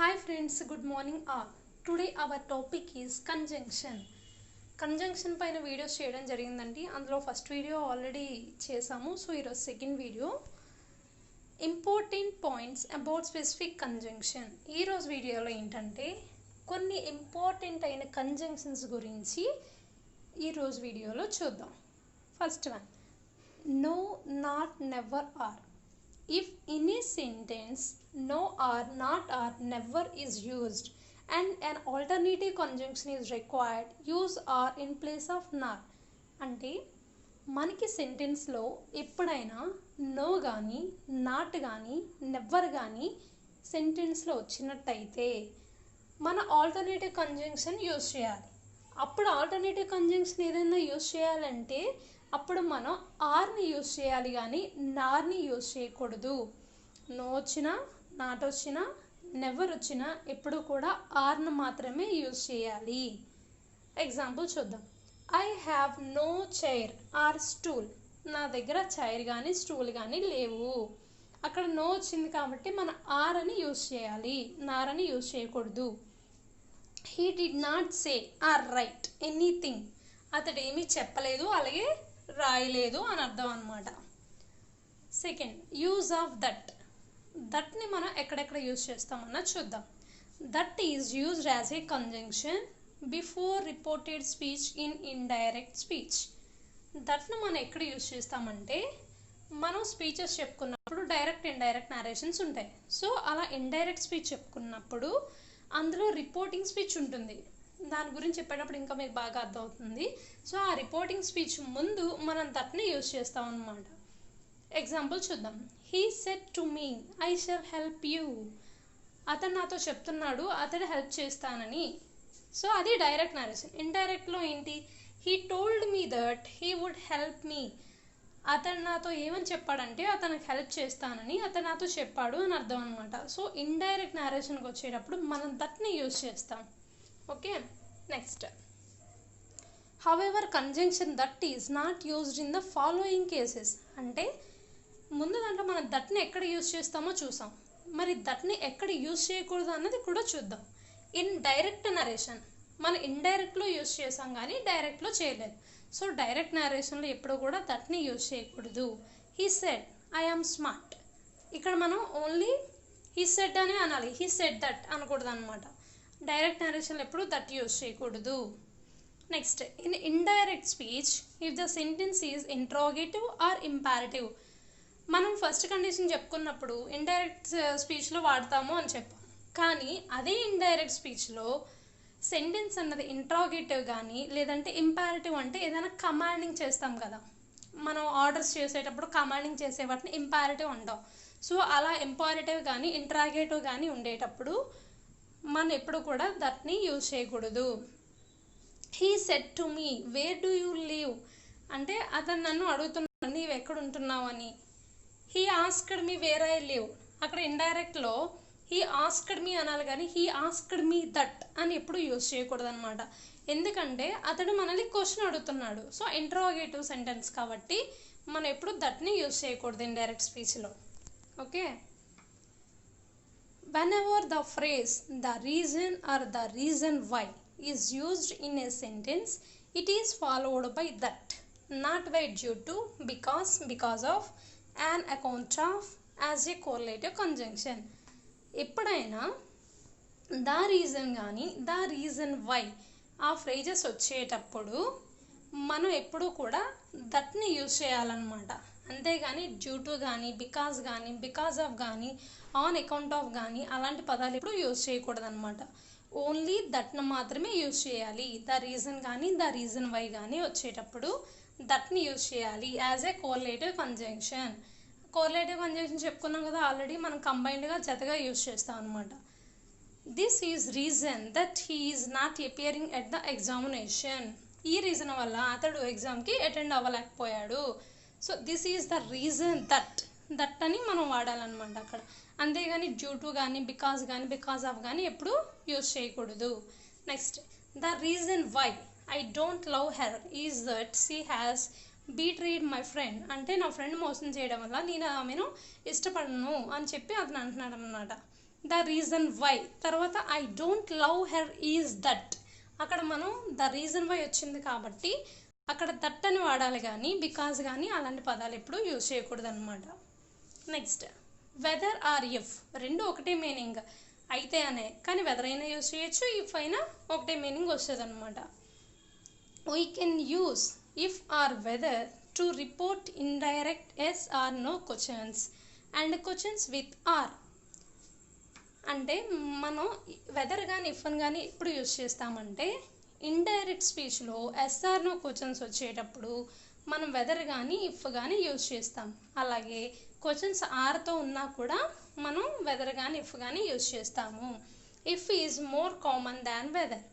Hi friends, good morning all. Today our topic is conjunction. Conjunction పైన videos చేయడం జరిగిందండి. అందులో ఫస్ట్ వీడియో ఆల్రెడీ చేసాము. సో ఈరోజు second video important points about specific conjunction. ఈరోజు వీడియోలో ఏంటంటే కొన్ని ఇంపార్టెంట్ అయిన కంజంక్షన్స్ గురించి ఈరోజు వీడియోలో చూద్దాం. First one, no, not, never, or. If in a sentence no or not or never is used and an alternative conjunction is required, use are in place of not. అంటే మనకి సెంటెన్స్లో ఎప్పుడైనా no కానీ not కానీ never కానీ సెంటెన్స్లో వచ్చినట్టయితే మన alternative conjunction use చేయాలి. అప్పుడు ఆల్టర్నేటివ్ కంజంక్షన్ ఏదైనా యూజ్ చేయాలంటే అప్పుడు మనం ఆర్ని యూజ్ చేయాలి కానీ నార్ని యూజ్ చేయకూడదు. నో వచ్చినా నాట్ వచ్చినా నెవర్ వచ్చినా ఎప్పుడు కూడా ఆర్ని మాత్రమే యూజ్ చేయాలి. ఎగ్జాంపుల్ చూద్దాం. I have no chair or stool. నా దగ్గర చైర్ కానీ స్టూల్ కానీ లేవు. అక్కడ నో వచ్చింది కాబట్టి మనం ఆర్ అని యూజ్ చేయాలి, నార్ అని యూజ్ చేయకూడదు. He did not say or write anything. అతడు ఏమీ చెప్పలేదు అలాగే రాయలేదు అని అర్థం అన్నమాట. Second, use of that. దట్ని మనం ఎక్కడెక్కడ యూజ్ చేస్తామన్నా చూద్దాం. That is used as a conjunction before reported speech in indirect speech. దట్ని మనం ఎక్కడ యూజ్ చేస్తామంటే మనం స్పీచెస్ చెప్పుకున్నప్పుడు డైరెక్ట్ ఇండైరెక్ట్ నరేషన్స్ ఉంటాయి. సో అలా ఇండైరెక్ట్ స్పీచ్ చెప్పుకున్నప్పుడు అందులో రిపోర్టింగ్ స్పీచ్ ఉంటుంది. దాని గురించి చెప్పేటప్పుడు ఇంకా మీకు బాగా అర్థమవుతుంది. సో ఆ రిపోర్టింగ్ స్పీచ్ ముందు మనం దట్ని యూజ్ చేస్తాం అన్నమాట. ఎగ్జాంపుల్ చూద్దాం. He said to me I shall help you. అతను నాతో చెప్తున్నాడు అతడు హెల్ప్ చేస్తానని. సో అది డైరెక్ట్ నరేషన్. ఇండైరెక్ట్లో ఏంటి? He told me that he would help me. అతను నాతో ఏమని చెప్పాడంటే అతనికి హెల్ప్ చేస్తానని అతను నాతో చెప్పాడు అని అర్థం అనమాట. సో ఇండైరెక్ట్ నరేషన్కి వచ్చేటప్పుడు మనం దట్ని యూజ్ చేస్తాం. Okay, next. However conjunction that is not used in the following cases. అంటే ముందు దాంట్లో మనం దట్ని ఎక్కడ యూజ్ చేస్తామో చూసాం. మరి దట్ని ఎక్కడ యూజ్ చేయకూడదు అన్నది కూడా చూద్దాం. ఇన్ డైరెక్ట్ నరేషన్ మనం ఇండైరెక్ట్లో యూజ్ చేసాం కానీ డైరెక్ట్లో చేయలేదు. సో డైరెక్ట్ నరేషన్లో ఎప్పుడు కూడా దట్ని యూజ్ చేయకూడదు. He said I am smart. ఇక్కడ మనం ఓన్లీ హీ సెడ్ అనే అనాలి, హీ సెడ్ దట్ అనకూడదు అనమాట. డైరెక్ట్ నరేషన్ ఎప్పుడు దట్ యూజ్ చేయకూడదు. Next, in indirect speech if the sentence is interrogative or imperative. మనం ఫస్ట్ కండిషన్ చెప్పుకున్నప్పుడు ఇండైరెక్ట్ స్పీచ్లో వాడతాము అని చెప్పాం. కానీ అదే ఇండైరెక్ట్ స్పీచ్లో సెంటెన్స్ అన్నది ఇంట్రాగేటివ్ కానీ లేదంటే ఇంపారిటివ్ అంటే ఏదైనా కమాండింగ్ చేస్తాం కదా, మనం ఆర్డర్స్ చేసేటప్పుడు కమాండింగ్ చేసే వాటిని ఇంపారిటివ్ అంటాం. సో అలా ఇంపారిటివ్ కానీ ఇంట్రాగేటివ్ కానీ ఉండేటప్పుడు మనం ఎప్పుడు కూడా దట్ని యూజ్ చేయకూడదు. He said to me where do you live. అంటే అతను నన్ను అడుగుతున్నాడు నీవు ఎక్కడ ఉంటున్నావు అని. He asked me where I live. అక్కడ ఇండైరెక్ట్లో హీ ఆస్క్డ్ మీ అనాలి కానీ హీ ఆస్క్డ్ మీ దట్ అని ఎప్పుడు యూజ్ చేయకూడదు అనమాట. ఎందుకంటే అతడు మనల్ని క్వశ్చన్ అడుగుతున్నాడు. సో ఇంట్రాగేటివ్ సెంటెన్స్ కాబట్టి మనం ఎప్పుడు దట్ని యూజ్ చేయకూడదు ఇండైరెక్ట్ స్పీచ్లో. Okay, whenever the phrase the reason or the reason why is used in a sentence, it is followed by that, not by due to, because of, an account of, as a correlative conjunction. ఎప్పుడైనా the reason కానీ the reason why ఆ phrases వచ్చేటప్పుడు మనం ఎప్పుడూ కూడా దట్ని use చేయాలన్నమాట. అంతేగాని డ్యూ టు కానీ బికాజ్ ఆఫ్ కానీ ఆన్ అకౌంట్ ఆఫ్ కానీ అలాంటి పదాలు ఎప్పుడు యూజ్ చేయకూడదు అనమాట. ఓన్లీ దట్ను మాత్రమే యూజ్ చేయాలి. ద రీజన్ కానీ ద రీజన్ వై కానీ వచ్చేటప్పుడు దట్ని యూజ్ చేయాలి as a correlative conjunction. Correlative conjunction చెప్పుకున్నాం కదా ఆల్రెడీ, మనం కంబైన్డ్గా జతగా యూజ్ చేస్తాం అనమాట. This is reason that he is not appearing at the examination. ఈ రీజన్ వల్ల అతడు ఎగ్జామ్కి అటెండ్ అవ్వలేకపోయాడు. So this is the reason that అని మనం వాడాలన్నమాట అక్కడ. అంతేగాని డ్యూ టు కానీ బికాజ్ ఆఫ్ కానీ ఎప్పుడు యూజ్ చేయకూడదు. Next, the reason why I don't love her is that she has betrayed my friend. అంటే నా ఫ్రెండ్ మోసం చేయడం వల్ల నేను ఆమెను ఇష్టపడను అని చెప్పి అతను అంటున్నాడు అన్నమాట. ద రీజన్ వై, తర్వాత I don't love her is that. అక్కడ మనం ద రీజన్ వై వచ్చింది కాబట్టి అక్కడ దట్ అని వాడాలి కానీ బికాజ్ కానీ అలాంటి పదాలు ఎప్పుడు యూజ్ చేయకూడదు అనమాట. నెక్స్ట్ వెదర్ ఆర్ ఇఫ్, రెండు ఒకటే మీనింగ్, అయితే అనే, కానీ వెదర్ అయినా యూజ్ చేయొచ్చు, ఇఫ్ అయినా ఒకటే మీనింగ్ వస్తుంది అనమాట. We can use if or whether to report indirect yes or no questions and questions with or. అంటే మనం వెదర్ కానీ ఇఫ్ అని కానీ ఎప్పుడు యూజ్ చేస్తామంటే ఇండైరెక్ట్ స్పీచ్లో ఎస్ఆర్ నో క్వశ్చన్స్ వచ్చేటప్పుడు మనం వెదర్ కానీ ఇఫ్ కానీ యూజ్ చేస్తాం. అలాగే క్వశ్చన్స్ ఆర్తో ఉన్నా కూడా మనం వెదర్ కానీ ఇఫ్ కానీ యూజ్ చేస్తాము. If is more common than whether,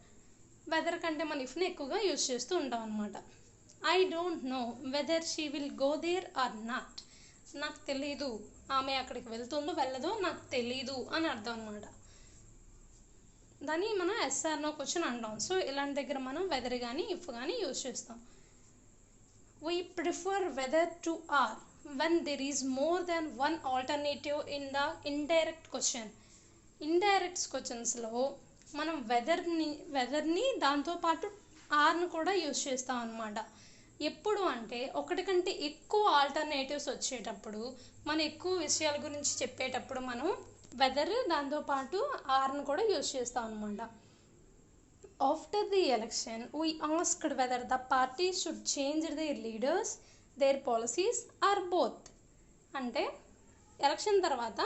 whether కంటే మనం ఇఫ్ని ఎక్కువగా యూజ్ చేస్తూ ఉంటాం అనమాట. I don't know whether she will go there or not, నాకు తెలీదు ఆమె అక్కడికి వెళ్తుందో వెళ్ళదో నాకు తెలీదు అని అర్థం అనమాట. దాన్ని మనం ఎస్ఆర్ నో క్వశ్చన్ అంటాం. సో ఇలాంటి దగ్గర మనం వెదర్ కానీ ఇఫ్ కానీ యూజ్ చేస్తాం. We prefer whether to or when there is more than one alternative in the indirect question. Indirect క్వశ్చన్స్లో మనం వెదర్ని దాంతోపాటు ఆర్ను కూడా యూజ్ చేస్తాం అనమాట. ఎప్పుడు అంటే ఒకటి కంటే ఎక్కువ ఆల్టర్నేటివ్స్ వచ్చేటప్పుడు, మనం ఎక్కువ విషయాల గురించి చెప్పేటప్పుడు మనం వెదర్ దాంతోపాటు ఆర్ను కూడా యూజ్ చేస్తాం అనమాట. After the election we asked whether the party should change their leaders, their policies or both. అంటే ఎలక్షన్ తర్వాత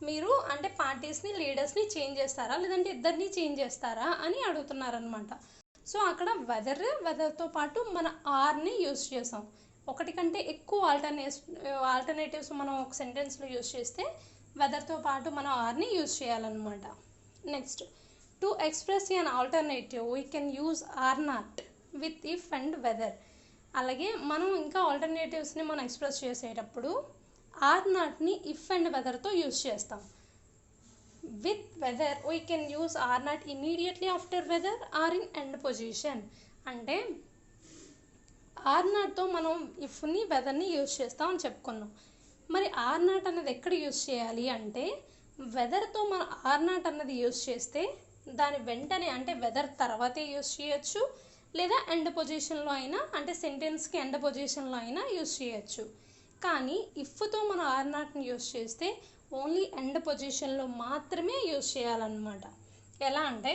మీరు అంటే పార్టీస్ని లీడర్స్ని చేంజ్ చేస్తారా లేదంటే ఇద్దరిని చేంజ్ చేస్తారా అని అడుగుతున్నారనమాట. సో అక్కడ వెదర్తో పాటు మన ఆర్ని యూజ్ చేసాం. ఒకటి కంటే ఎక్కువ ఆల్టర్నేటివ్స్ మనం ఒక సెంటెన్స్లో యూజ్ చేస్తే వెదర్తో పాటు మనం ఆర్ని యూజ్ చేయాలన్నమాట. Next to express an alternative we can use or not with if and whether. అలాగే మనం ఇంకా ఆల్టర్నేటివ్స్ని మనం ఎక్స్ప్రెస్ చేసేటప్పుడు ఆర్ నాట్ని ఇఫ్ అండ్ వెదర్తో యూజ్ చేస్తాం. With weather we can use are not immediately after weather or in end position. అంటే ఆర్ నాట్తో మనం ఇఫ్ని వెదర్ని యూజ్ చేస్తాం అని చెప్పుకున్నాం. మరి ఆర్ నాట్ అన్నది ఎక్కడ యూజ్ చేయాలి అంటే వెదర్తో మనం ఆర్ నాట్ అన్నది యూజ్ చేస్తే దాని వెంటనే అంటే వెదర్ తర్వాతే యూజ్ చేయొచ్చు, లేదా ఎండ్ పొజిషన్లో అయినా అంటే సెంటెన్స్కి ఎండ్ పొజిషన్లో అయినా యూజ్ చేయొచ్చు. కానీ ఇఫ్తో మనం ఆర్ నాట్ని యూజ్ చేస్తే ఓన్లీ ఎండ్ పొజిషన్లో మాత్రమే యూజ్ చేయాలన్నమాట. ఎలా అంటే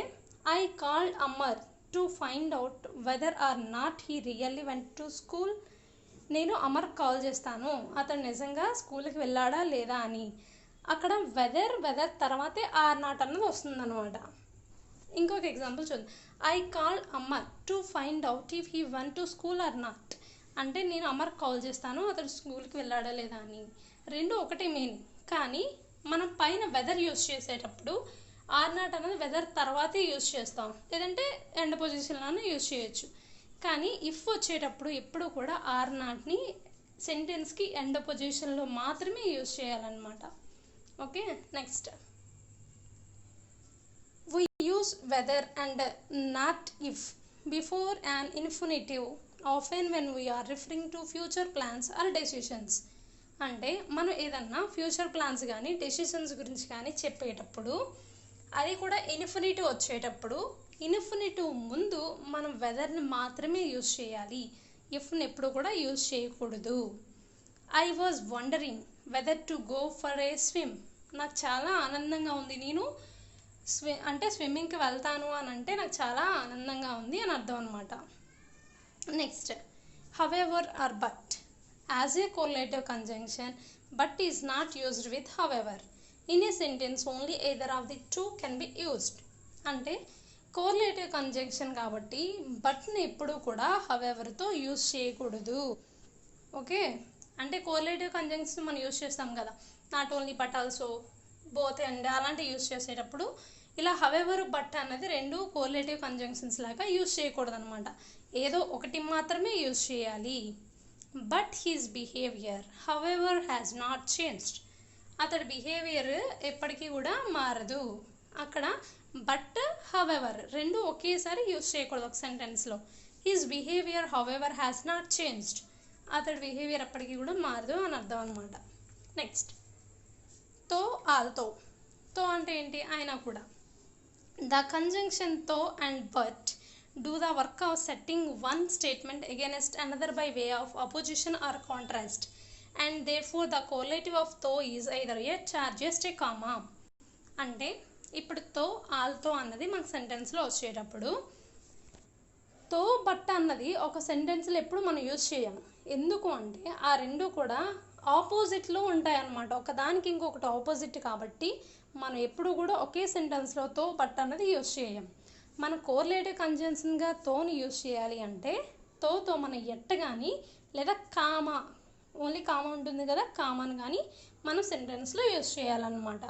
I called Amar to find out whether or not he really went to school. నేను అమర్ కాల్ చేస్తాను అతను నిజంగా స్కూల్కి వెళ్ళాడా లేదా అని. అక్కడ వెదర్ తర్వాతే ఆర్ నాట్ అన్నది వస్తుందన్నమాట. ఇంకొక ఎగ్జాంపుల్ చూద్దాం. I called Amar to find out if he went to school or not. అంటే నేను అమర్ కాల్ చేస్తాను అతను స్కూల్కి వెళ్ళాడా లేదా అని. రెండు ఒకటే మీనింగ్, కానీ మనం పైన వెదర్ యూజ్ చేసేటప్పుడు ఆర్ నాట్ అనేది వెదర్ తర్వాతే యూజ్ చేస్తాం, లేదంటే ఎండ్ పొజిషన్లోనే యూజ్ చేయొచ్చు. కానీ ఇఫ్ వచ్చేటప్పుడు ఎప్పుడు కూడా ఆర్ నాట్ని సెంటెన్స్కి ఎండ్ పొజిషన్లో మాత్రమే యూజ్ చేయాలన్నమాట. Okay, next we use whether and not if before an infinitive often when we are referring to future plans or decisions. అంటే మనం ఏదన్నా ఫ్యూచర్ ప్లాన్స్ కానీ డెసిషన్స్ గురించి కానీ చెప్పేటప్పుడు అది కూడా ఇన్ఫినిటివ్ వచ్చేటప్పుడు ఇన్ఫినిటివ్ ముందు మనం వెదర్ని మాత్రమే యూజ్ చేయాలి, ఇఫ్ని ఎప్పుడు కూడా యూజ్ చేయకూడదు. I was wondering whether to go for a swim. నాకు చాలా ఆనందంగా ఉంది, నేను స్విమ్మింగ్కి వెళ్తాను అని అంటే నాకు చాలా ఆనందంగా ఉంది అని అర్థం అనమాట. Next however or but as a correlative conjunction but is not used with however in a sentence only either of the two can be used. అంటే కోరిలేటివ్ కంజంక్షన్ కాబట్టి బట్ని ఎప్పుడు కూడా హవెవర్తో యూజ్ చేయకూడదు. ఓకే, అంటే కోరిలేటివ్ కంజంక్షన్ మనం యూజ్ చేస్తాం కదా, not only but also both and అలాంటి యూజ్ చేసేటప్పుడు ఇలా హవెవర్ బట్ అన్నది రెండు కోరిలేటివ్ కంజంక్షన్స్ లాగా యూజ్ చేయకూడదు అనమాట. ఏదో ఒకటి మాత్రమే యూజ్ చేయాలి. But he's behaviour however has not changed. అతడి బిహేవియర్ ఎప్పటికీ కూడా మారదు. అక్కడ బట్ హవెవర్ రెండు ఒకేసారి యూజ్ చేయకూడదు ఒక సెంటెన్స్లో. His behaviour however has not changed, అతడి బిహేవియర్ ఎప్పటికీ కూడా మారదు అని అర్థం అనమాట. నెక్స్ట్ తో ఆల్తో తో అంటే ఏంటి, ఆయన కూడా. ద కంజంక్షన్ తో and but do the work of setting one statement against another by way of opposition or contrast, and therefore the correlative of though is either yet or just a comma. అంటే ఇప్పుడు తో ఆల్తో అన్నది మనకు సెంటెన్స్లో వచ్చేటప్పుడు తో but అన్నది ఒక సెంటెన్స్లో ఎప్పుడు మనం యూజ్ చేయము. ఎందుకు అంటే ఆ రెండు కూడా ఆపోజిట్లో ఉంటాయి అన్నమాట, ఒకదానికి ఇంకొకటి ఆపోజిట్. కాబట్టి మనం ఎప్పుడు కూడా ఒకే సెంటెన్స్లో తో బట్ అన్నది యూజ్ చేయం. మన కోరిలేటివ్ కంజంక్షన్గా తోని యూజ్ చేయాలి అంటే తోతో మనం ఎట్ కానీ లేదా కామా, ఓన్లీ కామా ఉంటుంది కదా, కామాని కానీ మనం సెంటెన్స్లో యూజ్ చేయాలన్నమాట.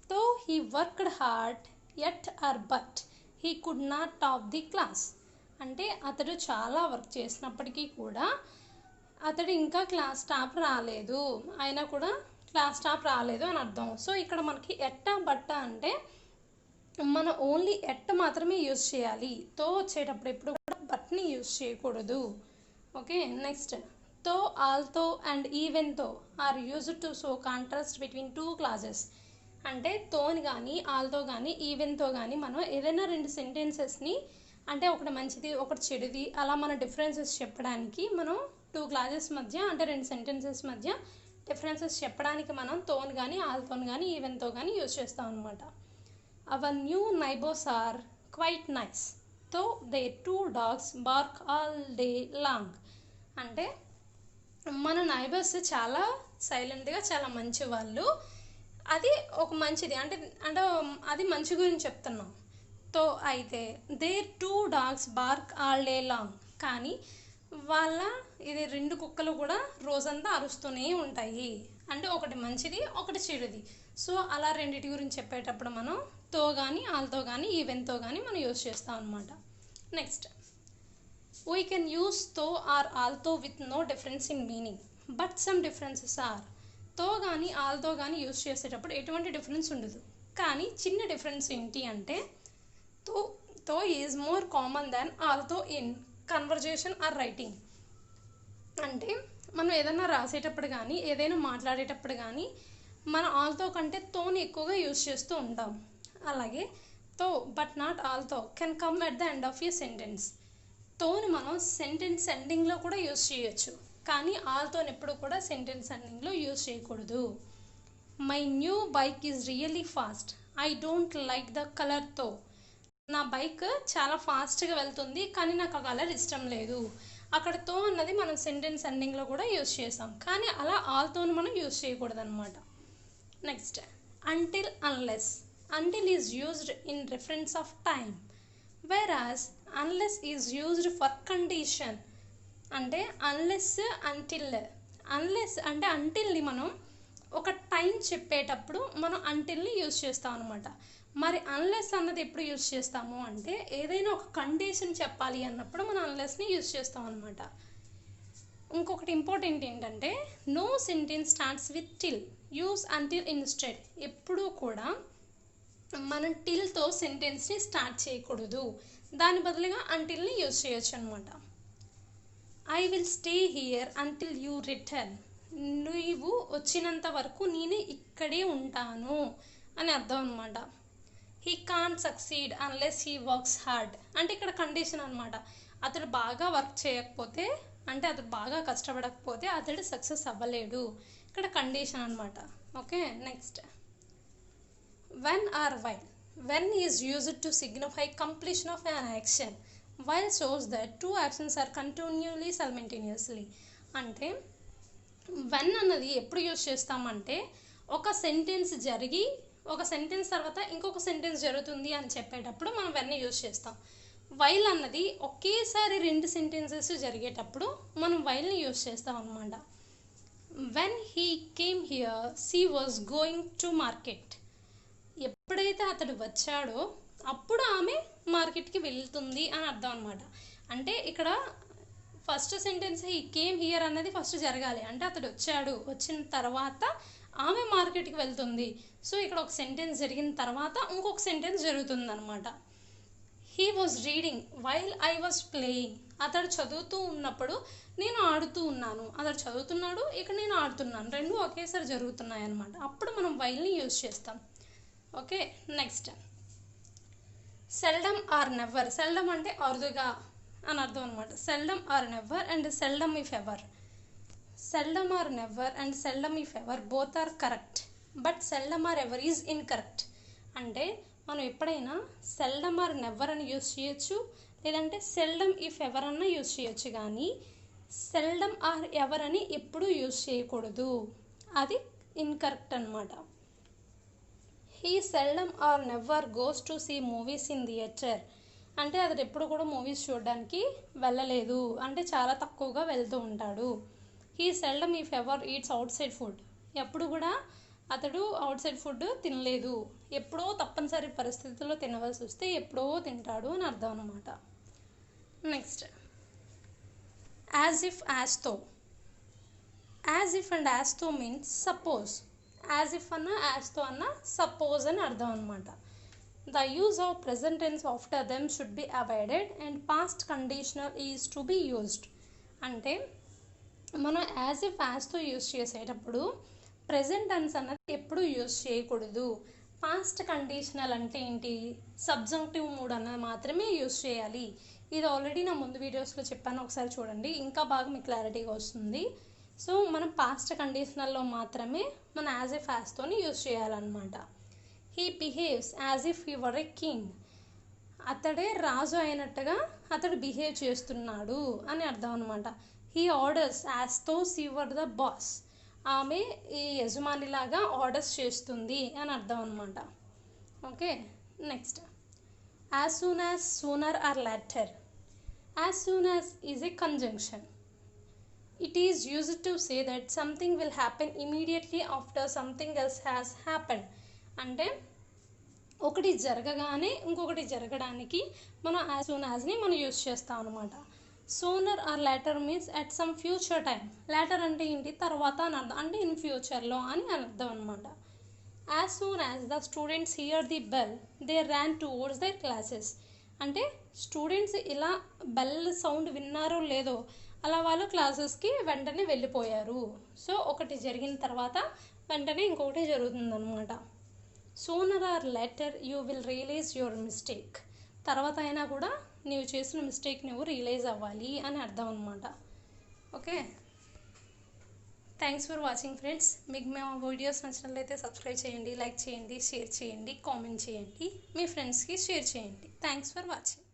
Though he worked hard at or but he could not top the class. అంటే అతడు చాలా వర్క్ చేసినప్పటికీ కూడా అతడు ఇంకా క్లాస్ టాప్ రాలేదు, అయినా కూడా క్లాస్ టాప్ రాలేదు అని అర్థం. సో ఇక్కడ మనకి ఎట్ట బట్ట అంటే మనం ఓన్లీ ఎట్ మాత్రమే యూజ్ చేయాలి. తో వచ్చేటప్పుడు ఎప్పుడు కూడా బట్ని యూజ్ చేయకూడదు. Okay, next though although and even though are used to show contrast between two clauses. అంటే తోని కానీ ఆల్తో కానీ ఈవెన్తో కానీ మనం ఏదైనా రెండు సెంటెన్సెస్ని, అంటే ఒకటి మంచిది ఒకటి చెడుది, అలా మన డిఫరెన్సెస్ చెప్పడానికి మనం టూ క్లాజెస్ మధ్య, అంటే రెండు సెంటెన్సెస్ మధ్య డిఫరెన్సెస్ చెప్పడానికి మనం తోని కానీ ఆల్తోని కానీ ఈవెన్తో కానీ యూజ్ చేస్తాం అనమాట. Our new neighbors are quite nice, though their two dogs bark all day long. అంటే మన నైబర్స్ చాలా సైలెంట్గా చాలా మంచి వాళ్ళు, అది ఒక మంచిది, అంటే అంటే అది మంచి గురించి చెప్తున్నాం. తో అయితే there two dogs bark all day long, కానీ వాళ్ళ ఇది రెండు కుక్కలు కూడా రోజంతా అరుస్తూనే ఉంటాయి. అంటే ఒకటి మంచిది ఒకటి చెడుది. సో అలా రెండింటి గురించి చెప్పేటప్పుడు మనం తో కానీ ఆల్తో కానీ ఈవెన్తో కానీ మనం యూజ్ చేస్తాం అనమాట. Next we can use though or ఆల్తో with no difference in meaning, but some differences are. Though కానీ ఆల్తో కానీ యూజ్ చేసేటప్పుడు ఎటువంటి డిఫరెన్స్ ఉండదు, కానీ చిన్న డిఫరెన్స్ ఏంటి అంటే though is more common than although in conversation or writing. అంటే మనం ఏదైనా రాసేటప్పుడు కానీ ఏదైనా మాట్లాడేటప్పుడు కానీ మన ఆల్తో కంటే తోని ఎక్కువగా యూజ్ చేస్తూ ఉంటాం. అలాగే తో but not ఆల్తో can come at the end of a sentence. తోని మనం సెంటెన్స్ ఎండింగ్లో కూడా యూజ్ చేయొచ్చు, కానీ ఆల్తోని ఎప్పుడు కూడా సెంటెన్స్ ఎండింగ్లో యూజ్ చేయకూడదు. My new bike is really fast, I don't like the colour తో. నా బైక్ చాలా ఫాస్ట్గా వెళ్తుంది కానీ నాకు ఆ కలర్ ఇష్టం లేదు. అక్కడ తో అన్నది మనం సెంటెన్స్ ఎండింగ్లో కూడా యూజ్ చేస్తాం, కానీ అలా ఆల్తోని మనం యూజ్ చేయకూడదు అనమాట. Next until unless. Until is used in reference of time, whereas unless is used for condition. అంటే unless అంటే untilని మనం ఒక టైం చెప్పేటప్పుడు మనం untilని యూజ్ చేస్తాం అనమాట. మరి unless అన్నది ఎప్పుడు యూజ్ చేస్తాము అంటే ఏదైనా ఒక కండిషన్ చెప్పాలి అన్నప్పుడు మనం unlessని యూజ్ చేస్తాం అనమాట. ఇంకొకటి ఇంపార్టెంట్ ఏంటంటే no sentence starts with till, use until instead. ఎప్పుడూ కూడా మనం టిల్తో సెంటెన్స్ని స్టార్ట్ చేయకూడదు, దాని బదులుగా అంటిల్ని యూజ్ చేయొచ్చు అనమాట. I will stay here until you return. నువ్వు వచ్చినంత వరకు నేను ఇక్కడే ఉంటాను అని అర్థం అనమాట. He can't succeed unless he works hard. అంటే ఇక్కడ కండిషన్ అనమాట. అతడు బాగా వర్క్ చేయకపోతే, అంటే అతడు బాగా కష్టపడకపోతే అతడు సక్సెస్ అవ్వలేడు. ఇక్కడ కండిషన్ అనమాట. Okay, next when or while. When is used to signify completion of an action, while shows that two actions are continually simultaneously. అంటే when అన్నది ఎప్పుడు యూజ్ చేస్తామంటే ఒక సెంటెన్స్ జరిగి ఒక సెంటెన్స్ తర్వాత ఇంకొక సెంటెన్స్ జరుగుతుంది అని చెప్పేటప్పుడు మనం when యూజ్ చేస్తాం. while అన్నది ఒకేసారి రెండు సెంటెన్సెస్ జరిగేటప్పుడు మనం whileని యూజ్ చేస్తాం అనమాట. when he came here she was going to market. ఎప్పుడైతే అతడు వచ్చాడో అప్పుడు ఆమె మార్కెట్కి వెళ్తుంది అని అర్థం అనమాట. అంటే ఇక్కడ first sentence he came here అన్నది ఫస్ట్ జరగాలి, అంటే అతడు వచ్చాడు, వచ్చిన తర్వాత ఆమె మార్కెట్కి వెళ్తుంది. సో ఇక్కడ ఒక సెంటెన్స్ జరిగిన తర్వాత ఇంకొక సెంటెన్స్ జరుగుతుంది అనమాట. He was reading while I was playing. అతడు చదువుతూ ఉన్నప్పుడు నేను ఆడుతూ ఉన్నాను. అతడు చదువుతున్నాడు, ఇక్కడ నేను ఆడుతున్నాను, రెండు ఒకేసారి జరుగుతున్నాయి అన్నమాట. అప్పుడు మనం వైల్ని యూజ్ చేస్తాం. Okay, next seldom or never. Seldom అంటే అరుదుగా అని అర్థం అనమాట. Seldom or never and seldom if ever. Seldom or never and seldom if ever both are correct, but seldom or ever is incorrect. అంటే మనం ఎప్పుడైనా సెల్డమ్ ఆర్ నెవర్ అని use చేయొచ్చు, లేదంటే సెల్డమ్ ఇఫ్ ఎవర్ అన్న యూజ్ చేయొచ్చు, కానీ seldom or ever అని ఎప్పుడూ యూజ్ చేయకూడదు, అది ఇన్కరెక్ట్ అనమాట. He seldom or never goes to see movies in theatre. అంటే అతడు ఎప్పుడు కూడా మూవీస్ చూడడానికి వెళ్ళలేదు, అంటే చాలా తక్కువగా వెళ్తూ ఉంటాడు. He seldom if ever eats out side food. ఎప్పుడు కూడా అతడు అవుట్ సైడ్ ఫుడ్ తినలేదు, ఎప్పుడో తప్పనిసరి పరిస్థితుల్లో తినవలసి వస్తే ఎప్పుడో తింటాడు అని అర్థం అనమాట. Next as if as though. As if and as though means suppose. As if అన్న యాజ్తో అన్న సపోజ్ అని అర్థం అనమాట. The use of present tense after them should be avoided and past conditional is to be used. అంటే మనం as if as though use చేసేటప్పుడు present tense అన్నది ఎప్పుడు యూజ్ చేయకూడదు. పాస్ట్ కండిషనల్ అంటే ఏంటి, సబ్జంక్టివ్ మూడ్ అన్నది మాత్రమే యూజ్ చేయాలి. ఇది ఆల్రెడీ నా ముందు వీడియోస్లో చెప్పాను, ఒకసారి చూడండి, ఇంకా బాగా మీకు క్లారిటీగా వస్తుంది. సో మనం పాస్ట్ కండిషనల్లో మాత్రమే మన యాజ్ ఇఫ్ యాజ్తోని యూజ్ చేయాలన్నమాట. He behaves as if he were a king. అతడే రాజు అయినట్టుగా అతడు బిహేవ్ చేస్తున్నాడు అని అర్థం అనమాట. హీ ఆర్డర్స్ యాజ్ తో షీ వర్ ద బాస్. ఆమె ఈ యజమానిలాగా ఆర్డర్స్ చేస్తుంది అని అర్థం అనమాట. Okay, next as soon as, sooner or later. As soon as is a conjunction. It is used to say that something will happen immediately after something else has happened. అంటే ఒకటి జరగగానే ఇంకొకటి జరగడానికి మనం యాజ్ సూన్ యాజ్ని మనం use చేస్తాం అనమాట. Sooner or later means at some future time. Later అంటే ఏంటి, తర్వాత అని అర్థం, అంటే ఇన్ ఫ్యూచర్లో అని అర్థం అనమాట. As soon as the students hear the bell they ran towards their classes. అంటే స్టూడెంట్స్ ఇలా బెల్ సౌండ్ విన్నారో లేదో అలా వాళ్ళు క్లాసెస్కి వెంటనే వెళ్ళిపోయారు. సో ఒకటి జరిగిన తర్వాత వెంటనే ఇంకొకటి జరుగుతుందన్నమాట. Sooner or later you will realise your mistake. తర్వాత అయినా కూడా నీవు చేసిన మిస్టేక్ నువ్వు రియలైజ్ అవ్వాలి అని అర్థం అనమాట. Okay, thanks for watching friends. మీకు మా వీడియోస్ నచ్చినట్లయితే సబ్స్క్రైబ్ చేయండి, లైక్ చేయండి, షేర్ చేయండి, కామెంట్ చేయండి, మీ ఫ్రెండ్స్కి షేర్ చేయండి. Thanks for watching.